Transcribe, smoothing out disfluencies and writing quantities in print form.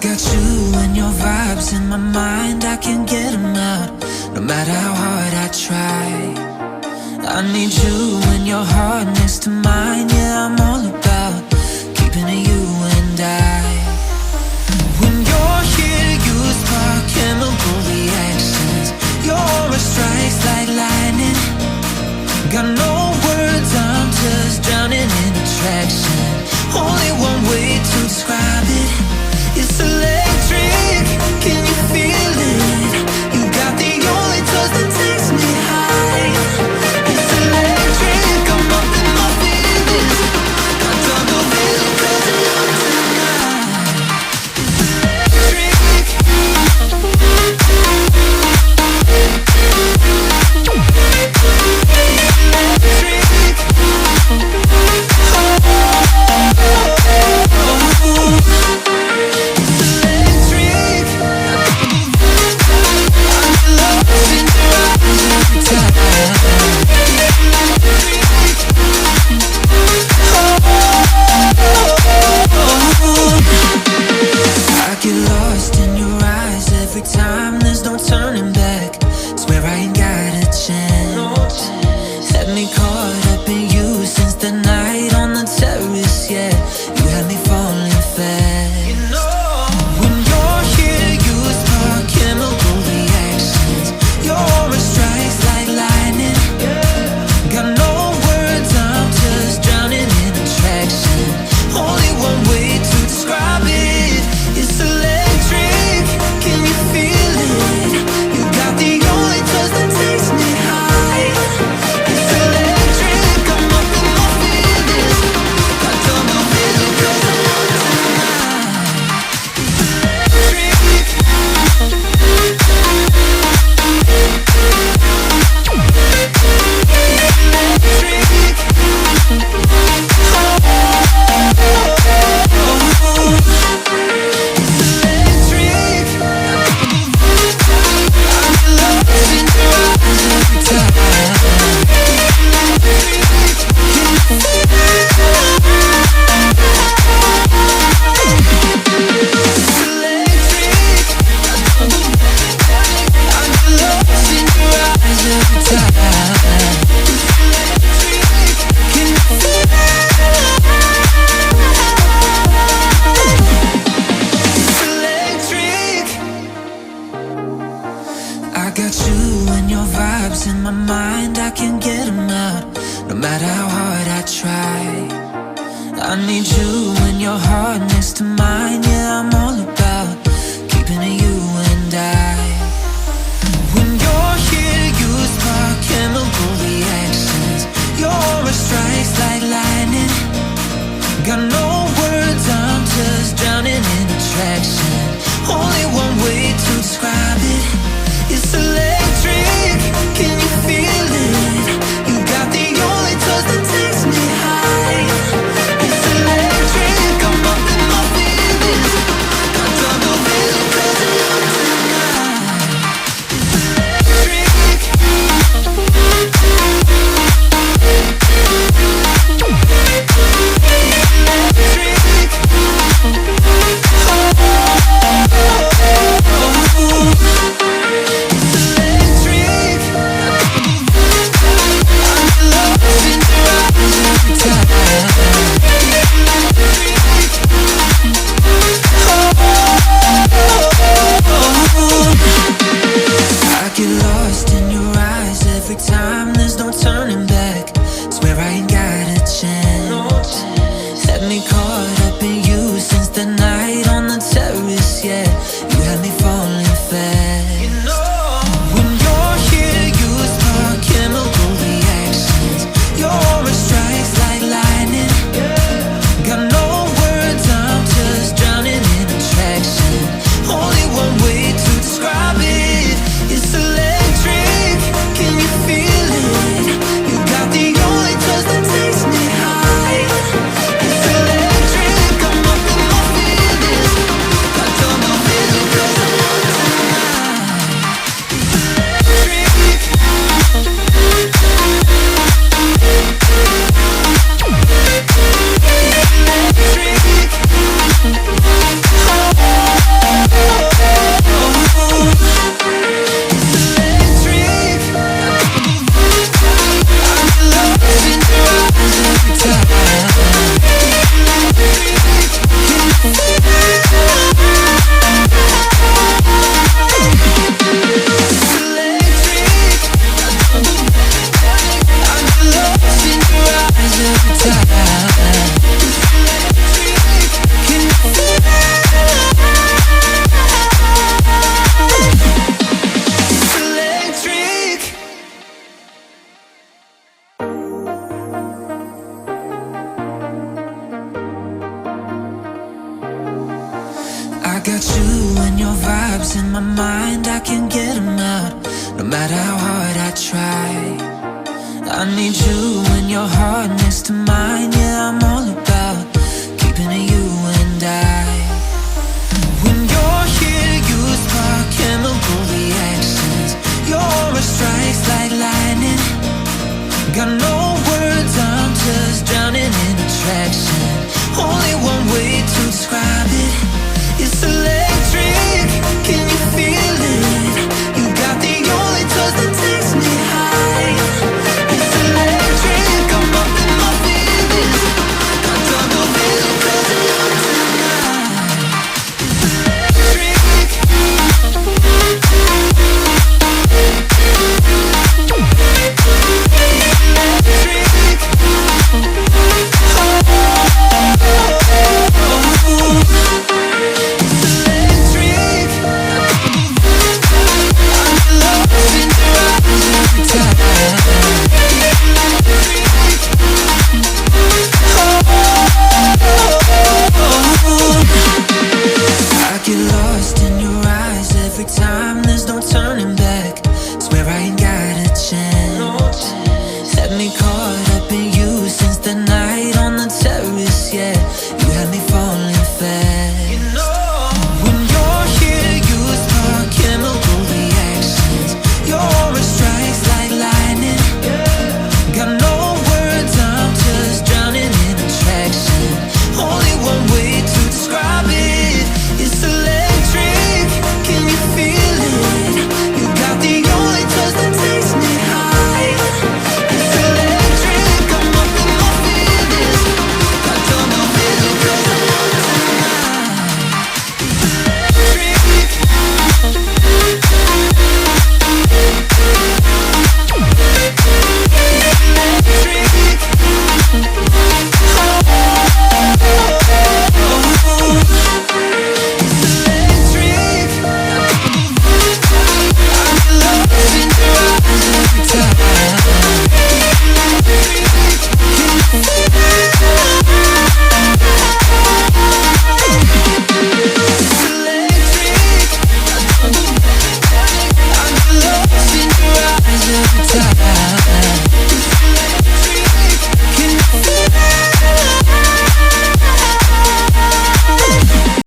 got you and your vibes in my mind, I can't get them out, no matter how hard I try. I need you and your heart next to mine, yeah, I'm all about keeping it you and I. When you're here, you spark chemical reactions. Your aura strikes like lightning. Got no words, I'm just drowning in attraction. Only one way to describe it. It's electric, can you feel it? You got the only touch that takes me high. It's electric, I'm up in my feelings. Got double vision 'cause I love tonight. It's electric. got you and your vibes in my mind, I can't get them out, no matter how hard I try. I need you and your heart next to mine. Yeah, I'm all about keeping it you and I. When you're here, you spark chemical reactions. Your aura strikes like lightning. Got no words, I'm just drowning in attraction. Only one way to describe it. It's electric.